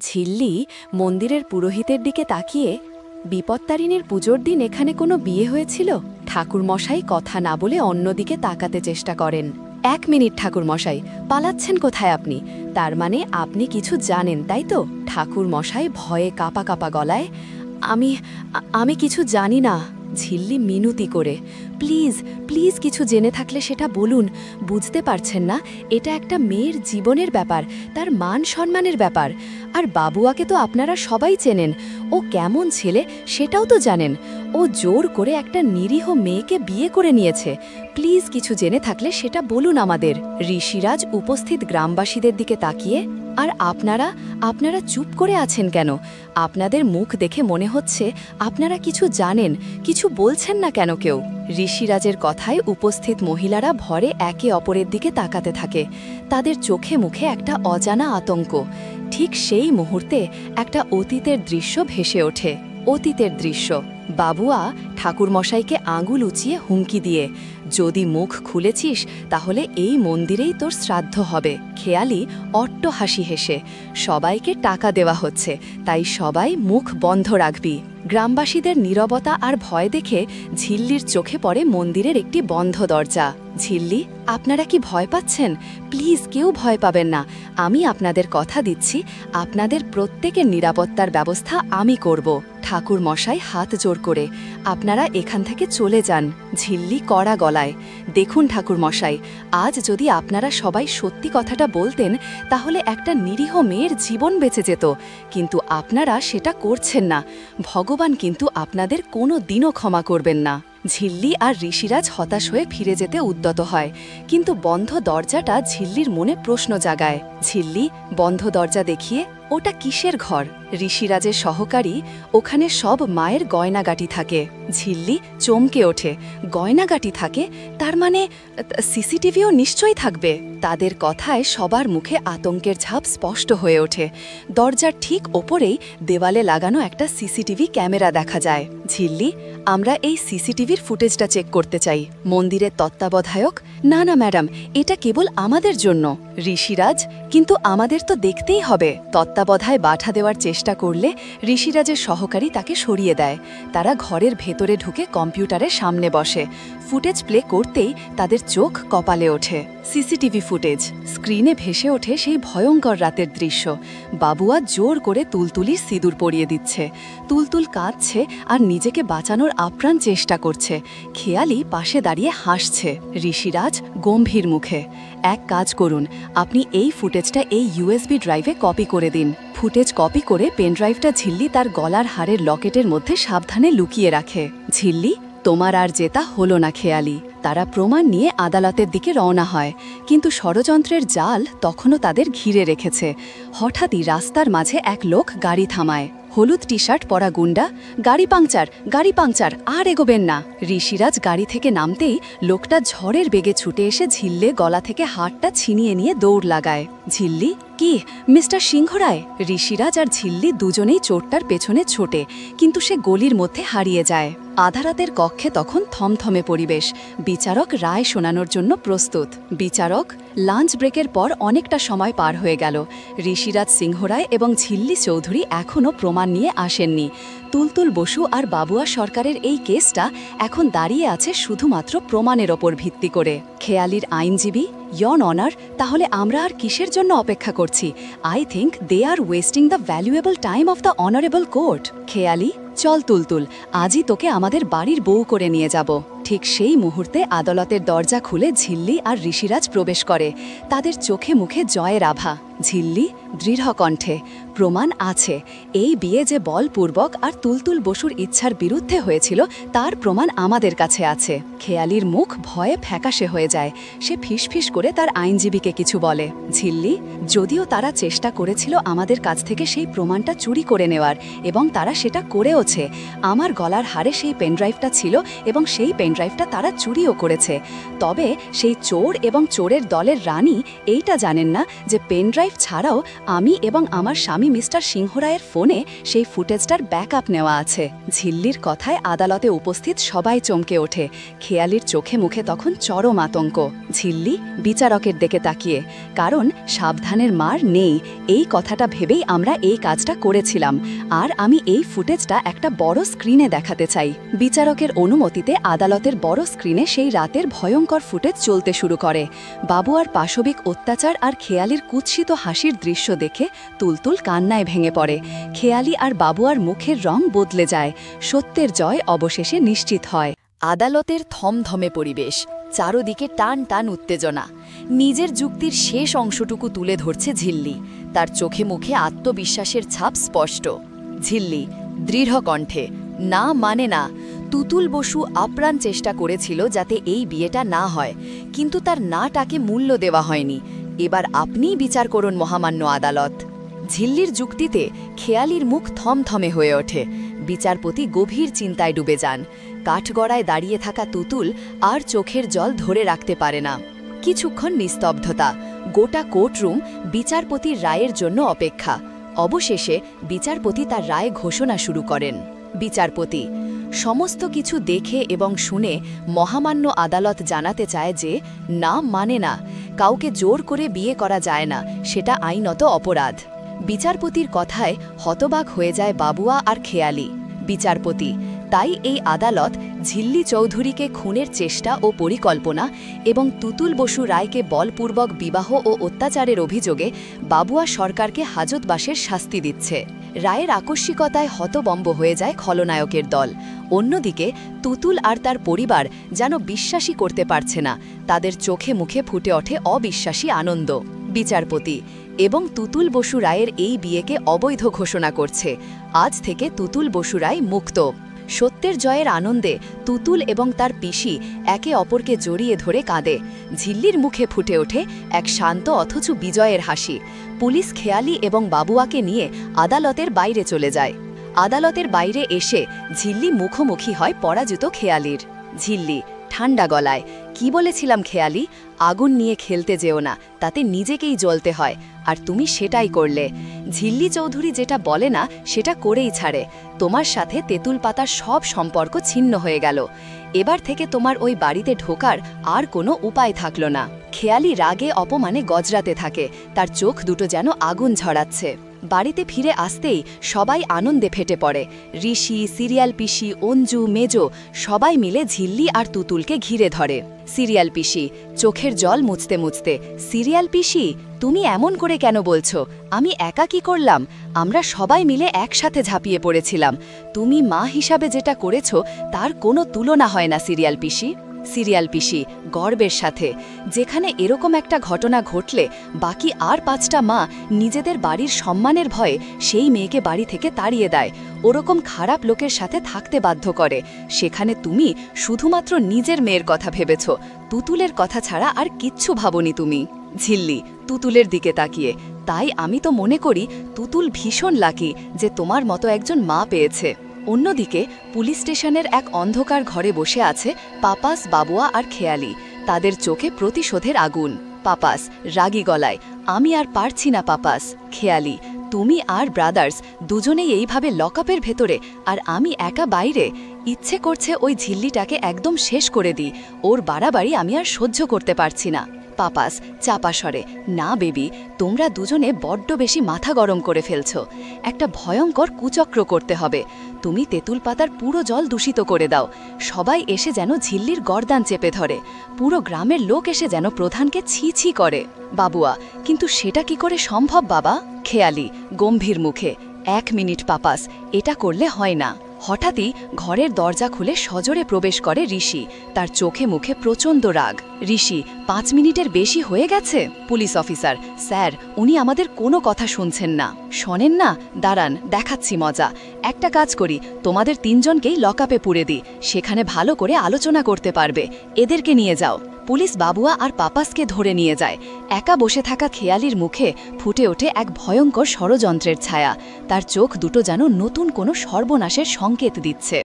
ঝিল্লি মন্দিরের পুরোহিতের দিকে তাকিয়ে, বিপত্তারিণীর পুজোর দিন এখানে কোনো বিয়ে হয়েছিল? ঠাকুরমশাই কথা না বলে অন্যদিকে তাকাতে চেষ্টা করেন। 1 মিনিট ঠাকুরমশাই, পালাচ্ছেন কোথায় আপনি? তার মানে আপনি কিছু জানেন, তাই তো? ঠাকুরমশাই ভয়ে কাঁপা কাঁপা গলায়, আমি আমি কিছু জানি না। ঝিল্লি মিনতি করে, প্লিজ প্লিজ কিছু জেনে থাকলে সেটা বলুন। বুঝতে পারছেন না, এটা একটা মেয়ের জীবনের ব্যাপার, তার মান সম্মানের ব্যাপার। আর বাবুয়াকে তো আপনারা সবাই চেনেন, ও কেমন ছেলে সেটাও তো জানেন। ও জোর করে একটা নিরীহ মেয়েকে বিয়ে করে নিয়েছে। প্লিজ কিছু জেনে থাকলে সেটা বলুন আমাদের। ঋষিরাজ উপস্থিত গ্রামবাসীদের দিকে তাকিয়ে, আর আপনারা চুপ করে আছেন কেন? আপনাদের মুখ দেখে মনে হচ্ছে আপনারা কিছু জানেন, কিছু বলছেন না কেন কেউ? ঋষিরাজের কথায় উপস্থিত মহিলারা ভরে একে অপরের দিকে তাকাতে থাকে। তাদের চোখে মুখে একটা অজানা আতঙ্ক। ঠিক সেই মুহূর্তে একটা অতীতের দৃশ্য ভেসে ওঠে। অতীতের দৃশ্য। বাবুয়া ঠাকুরমশাইকে আঙুল উঁচিয়ে হুমকি দিয়ে, যদি মুখ খুলেছিস তাহলে এই মন্দিরেই তোর শ্রাদ্ধ হবে। খেয়ালি অট্ট হাসি হেসে, সবাইকে টাকা দেওয়া হচ্ছে, তাই সবাই মুখ বন্ধ রাখবি। গ্রামবাসীদের নীরবতা আর ভয় দেখে ঝিল্লির চোখে পড়ে মন্দিরের একটি বন্ধ দরজা। ঝিল্লি, আপনারা কি ভয় পাচ্ছেন? প্লিজ কেউ ভয় পাবেন না। আমি আপনাদের কথা দিচ্ছি, আপনাদের প্রত্যেকের নিরাপত্তার ব্যবস্থা আমি করব। ঠাকুর মশাই হাত জোর করে, আপনারা এখান থেকে চলে যান। ঝিল্লি কড়া গলায়, দেখুন ঠাকুর মশাই, আজ যদি আপনারা সবাই সত্যি কথাটা বলতেন তাহলে একটা নিরীহ মেয়ের জীবন বেঁচে যেত, কিন্তু আপনারা সেটা করছেন না। ভগবান কিন্তু আপনাদের কোনো দিনও ক্ষমা করবেন না। ঝিল্লি আর ঋষিরাজ হতাশ হয়ে ফিরে যেতে উদ্যত হয়, কিন্তু বন্ধ দরজাটা ঝিল্লির মনে প্রশ্ন জাগায়। ঝিল্লি, বন্ধ দরজা দেখিয়ে, ওটা কিসের ঘর? ঋষিরাজের সহকারী, ওখানে সব মায়ের গয়নাগাটি থাকে। ঝিল্লি চমকে ওঠে, গয়নাগাটি থাকে? তার মানে সিসিটিভিও নিশ্চয়ই থাকবে। তাদের কথায় সবার মুখে আতঙ্কের ছাপ স্পষ্ট হয়ে ওঠে। দরজার ঠিক ওপরেই দেওয়ালে লাগানো একটা সিসিটিভি ক্যামেরা দেখা যায়। ঝিল্লি, আমরা এই সিসিটিভির ফুটেজটা চেক করতে চাই। মন্দিরের তত্ত্বাবধায়ক, না না ম্যাডাম, এটা কেবল আমাদের জন্য। ঋষিরাজ, কিন্তু আমাদের তো দেখতেই হবে। তত্ত্বাবধায় বাধা দেওয়ার চেষ্টা করলে ঋষিরাজের সহকারী তাকে সরিয়ে দেয়। তারা ঘরের ভেতরে ঢুকে কম্পিউটারের সামনে বসে। ফুটেজ প্লে করতেই তাদের চোখ কপালে ওঠে। CCTV footage. স্ক্রিনে ভেসে ওঠে সেই ভয়ঙ্কর রাতের দৃশ্য। বাবুয়া জোর করে তুলতুলির সিঁদুর পরিয়ে দিচ্ছে। তুলতুল কাঁদছে আর নিজেকে বাঁচানোর আপ্রাণ চেষ্টা করছে। খেয়ালি পাশে দাঁড়িয়ে হাসছে। ঋষিরাজ গম্ভীর মুখে, এক কাজ করুন, আপনি এই ফুটেজটা এই USB ড্রাইভে কপি করে দিন। ফুটেজ কপি করে পেনড্রাইভটা ঝিল্লি তার গলার হারের লকেটের মধ্যে সাবধানে লুকিয়ে রাখে। ঝিল্লি, তোমার আর জেতা হলো না খেয়ালি। তারা প্রমাণ নিয়ে আদালতের দিকে রওনা হয়, কিন্তু ষড়যন্ত্রের জাল তখনও তাদের ঘিরে রেখেছে। হঠাৎই রাস্তার মাঝে এক লোক গাড়ি থামায়। হলুদ টি শার্ট পরা গুন্ডা, গাড়ি পাংচার, আর এগোবেন না। ঋষিরাজ গাড়ি থেকে নামতেই লোকটা ঝড়ের বেগে ছুটে এসে ঝিল্লে গলা থেকে হারটা ছিনিয়ে নিয়ে দৌড় লাগায়। ঝিল্লি, কি মিস্টার সিংহরায়? ঋষিরাজ আর ঝিল্লি দুজনেই চোরটার পেছনে ছোটে, কিন্তু সে গলির মধ্যে হারিয়ে যায়। আধারাতের কক্ষে তখন থমথমে পরিবেশ। বিচারক রায় শোনানোর জন্য প্রস্তুত। বিচারক, লাঞ্চ ব্রেকের পর অনেকটা সময় পার হয়ে গেল। ঋষিরাজ সিংহরায় এবং ঝিল্লি চৌধুরী এখনও প্রমাণ নিয়ে আসেননি। তুলতুল বসু আর বাবুয়া সরকারের এই কেসটা এখন দাঁড়িয়ে আছে শুধুমাত্র প্রমাণের ওপর ভিত্তি করে। খেয়ালির আইনজীবী, ইয়র অনার, তাহলে আমরা আর কিসের জন্য অপেক্ষা করছি? I think they are wasting the valuable time of the honourable court. খেয়ালি, চল তুলতুল, আজই তোকে আমাদের বাড়ির বউ করে নিয়ে যাব। ঠিক সেই মুহূর্তে আদালতের দরজা খুলে ঝিল্লি আর ঋষিরাজ প্রবেশ করে। তাদের চোখে মুখে জয়ের আভা। ঝিল্লি দৃঢ় কণ্ঠে, প্রমাণ আছে। এই বিয়ে যে বলপূর্বক আর তুলতুল বসুর ইচ্ছার বিরুদ্ধে হয়েছিল তার প্রমাণ আমাদের কাছে আছে। খেয়ালির মুখ ভয়ে ফ্যাকাশে হয়ে যায়। সে ফিসফিস করে তার আইনজীবীকে কিছু বলে। ঝিল্লি, যদিও তারা চেষ্টা করেছিল আমাদের কাছ থেকে সেই প্রমাণটা চুরি করে নেওয়ার, এবং তারা সেটা করেওছে। আমার গলার হারে সেই পেনড্রাইভটা ছিল এবং সেই পেনড্রাইভ ড্রাইভটা তারা চুরিও করেছে। তবে সেই চোর এবং চোরের দলের রানী এইটা জানেন না যে পেন ড্রাইভ ছাড়াও আমি এবং আমার স্বামী মিস্টার সিংহরায়ের ফোনে সেই ফুটেজটার ব্যাকআপ নেওয়া আছে। ঝিল্লির কথায় আদালতে উপস্থিত সবাই চমকে ওঠে। খেয়ালির চোখে মুখে তখন চরম আতঙ্ক। ঝিল্লি বিচারকের দিকে তাকিয়ে, কারণ সাবধানের মার নেই এই কথাটা ভেবেই আমরা এই কাজটা করেছিলাম, আর আমি এই ফুটেজটা একটা বড় স্ক্রিনে দেখাতে চাই। বিচারকের অনুমতিতে আদালতের বড় স্ক্রিনে সেই রাতের ভয়ঙ্কর ফুটেজ চলতে শুরু করে। বাবুয়ার পাশবিক অত্যাচার আর খেয়ালির কুৎসিত হাসির দৃশ্য দেখে তুলতুল কান্নায় ভেঙে পড়ে। খেয়ালি আর বাবুয়ার মুখের রং বদলে যায়। সত্যের জয় অবশেষে নিশ্চিত হয়। আদালতের থমথমে পরিবেশ, চারদিকে টান টান উত্তেজনা। নিজের যুক্তির শেষ অংশটুকু তুলে ধরছে ঝিল্লি। তার চোখে মুখে আত্মবিশ্বাসের ছাপ স্পষ্ট। ঝিল্লি দৃঢ় কণ্ঠে, না মানে না। তুতুল বসু আপ্রাণ চেষ্টা করেছিল যাতে এই বিয়েটা না হয়, কিন্তু তার নাটাকে মূল্য দেওয়া হয়নি। এবার আপনিই বিচার করুন মহামান্য আদালত। ঝিল্লির যুক্তিতে খেয়ালির মুখ থমথমে হয়ে ওঠে। বিচারপতি গভীর চিন্তায় ডুবে যান। কাঠগড়ায় দাঁড়িয়ে থাকা তুতুল আর চোখের জল ধরে রাখতে পারে না। কিছুক্ষণ নিস্তব্ধতা। গোটা কোর্টরুম বিচারপতির রায়ের জন্য অপেক্ষা। অবশেষে বিচারপতি তার রায় ঘোষণা শুরু করেন। বিচারপতি, সমস্ত কিছু দেখে এবং শুনে মহামান্য আদালত জানাতে চায় যে না মানে না, কাউকে জোর করে বিয়ে করা যায় না, সেটা আইনত অপরাধ। বিচারপতির কথায় হতবাক হয়ে যায় বাবুয়া আর খেয়ালি। বিচারপতি, তাই এই আদালত ঝিল্লি চৌধুরীকে খুনের চেষ্টা ও পরিকল্পনা এবং তুতুল বসু রায়কে বলপূর্বক বিবাহ ও অত্যাচারের অভিযোগে বাবুয়া সরকারকে হাজতবাসের শাস্তি দিচ্ছে। রায়ের আকস্মিকতায় হতবম্ব হয়ে যায় খলনায়কের দল। অন্যদিকে তুতুল আর তার পরিবার যেন বিশ্বাসই করতে পারছে না। তাদের চোখে মুখে ফুটে ওঠে অবিশ্বাসী আনন্দ। বিচারপতি, এবং তুতুল বসু রায়ের এই বিয়েকে অবৈধ ঘোষণা করছে। আজ থেকে তুতুল বসু রায় মুক্ত। সত্যের জয়ের আনন্দে তুতুল এবং তার পিসি একে অপরকে জড়িয়ে ধরে কাঁদে। ঝিল্লির মুখে ফুটে ওঠে এক শান্ত অথচ বিজয়ের হাসি। পুলিশ খেয়ালি এবং বাবুয়াকে নিয়ে আদালতের বাইরে চলে যায়। আদালতের বাইরে এসে ঝিল্লি মুখোমুখি হয় পরাজিত খেয়ালির। ঝিল্লি ঠান্ডা গলায়, কি বলেছিলাম খেয়ালি, আগুন নিয়ে খেলতে যেও না, তাতে নিজেকেই জ্বলতে হয়, আর তুমি সেটাই করলে। ঝিল্লি চৌধুরী যেটা বলে না সেটা করেই ছাড়ে। তোমার সাথে তেঁতুল পাতার সব সম্পর্ক ছিন্ন হয়ে গেল। এবার থেকে তোমার ওই বাড়িতে ঢোকার আর কোনো উপায় থাকল না। খেয়ালি রাগে অপমানে গজরাতে থাকে। তার চোখ দুটো যেন আগুন ঝরাচ্ছে। বাড়িতে ফিরে আসতেই সবাই আনন্দে ফেটে পড়ে। ঋষি, সিরিয়াল পিসি, অঞ্জু, মেজো সবাই মিলে ঝিল্লি আর তুতুলকে ঘিরে ধরে। সিরিয়াল পিসি চোখের জল মুছতে মুছতে, সিরিয়াল পিসি তুমি এমন করে কেন বলছো? আমি একা কি করলাম? আমরা সবাই মিলে একসাথে ঝাঁপিয়ে পড়েছিলাম। তুমি মা হিসাবে যেটা করেছো তার কোনো তুলনা হয় না সিরিয়াল পিসি। সিরিয়াল পিসি গর্বের সাথে, যেখানে এরকম একটা ঘটনা ঘটলে বাকি আর 5টা মা নিজেদের বাড়ির সম্মানের ভয়ে সেই মেয়েকে বাড়ি থেকে তাড়িয়ে দেয়, ওরকম খারাপ লোকের সাথে থাকতে বাধ্য করে, সেখানে তুমি শুধুমাত্র নিজের মেয়ের কথা ভেবেছ, তুতুলের কথা ছাড়া আর কিচ্ছু ভাবনি তুমি। ঝিল্লি তুতুলের দিকে তাকিয়ে, তাই আমি তো মনে করি তুতুল ভীষণ লাকি যে তোমার মতো একজন মা পেয়েছে। অন্যদিকে পুলিশ স্টেশনের এক অন্ধকার ঘরে বসে আছে পাপাস, বাবুয়া আর খেয়ালি। তাদের চোখে প্রতিশোধের আগুন। পাপাস রাগী গলায়, আমি আর পারছি না পাপাস। খেয়ালি, তুমি আর ব্রাদার্স দুজনেই এইভাবে লকআপের ভেতরে, আর আমি একা বাইরে। ইচ্ছে করছে ওই ঝিল্লিটাকে একদম শেষ করে দিই। ওর বাড়াবাড়ি আমি আর সহ্য করতে পারছি না। পাপাস চাপা স্বরে, না বেবি, তোমরা দুজনে বড্ড বেশি মাথা গরম করে ফেলছ। একটা ভয়ঙ্কর কুচক্র করতে হবে। তুমি তেঁতুল পাতার পুরো জল দূষিত করে দাও। সবাই এসে যেন ঝিল্লির গর্দান চেপে ধরে। পুরো গ্রামের লোক এসে যেন প্রধানকে ছি ছি করে। বাবুয়া, কিন্তু সেটা কি করে সম্ভব বাবা? খেয়ালি গম্ভীর মুখে, 1 মিনিট পাপাস, এটা করলে হয় না। হঠাৎই ঘরের দরজা খুলে সজোরে প্রবেশ করে ঋষি। তার চোখে মুখে প্রচণ্ড রাগ। ঋষি, 5 মিনিটের বেশি হয়ে গেছে। পুলিশ অফিসার, স্যার, উনি আমাদের কোনো কথা শুনছেন না। শোনেন না? দাঁড়ান, দেখাচ্ছি মজা। একটা কাজ করি, তোমাদের 3 জনকেই লকআপে পুরে দিই, সেখানে ভালো করে আলোচনা করতে পারবে। এদেরকে নিয়ে যাও। পুলিশ বাবুয়া আর পাপাসকে ধরে নিয়ে যায়। একা বসে থাকা খেয়ালির মুখে ফুটে ওঠে এক ভয়ঙ্কর ষড়যন্ত্রের ছায়া। তার চোখ দুটো যেন নতুন কোনো সর্বনাশের সংকেত দিচ্ছে।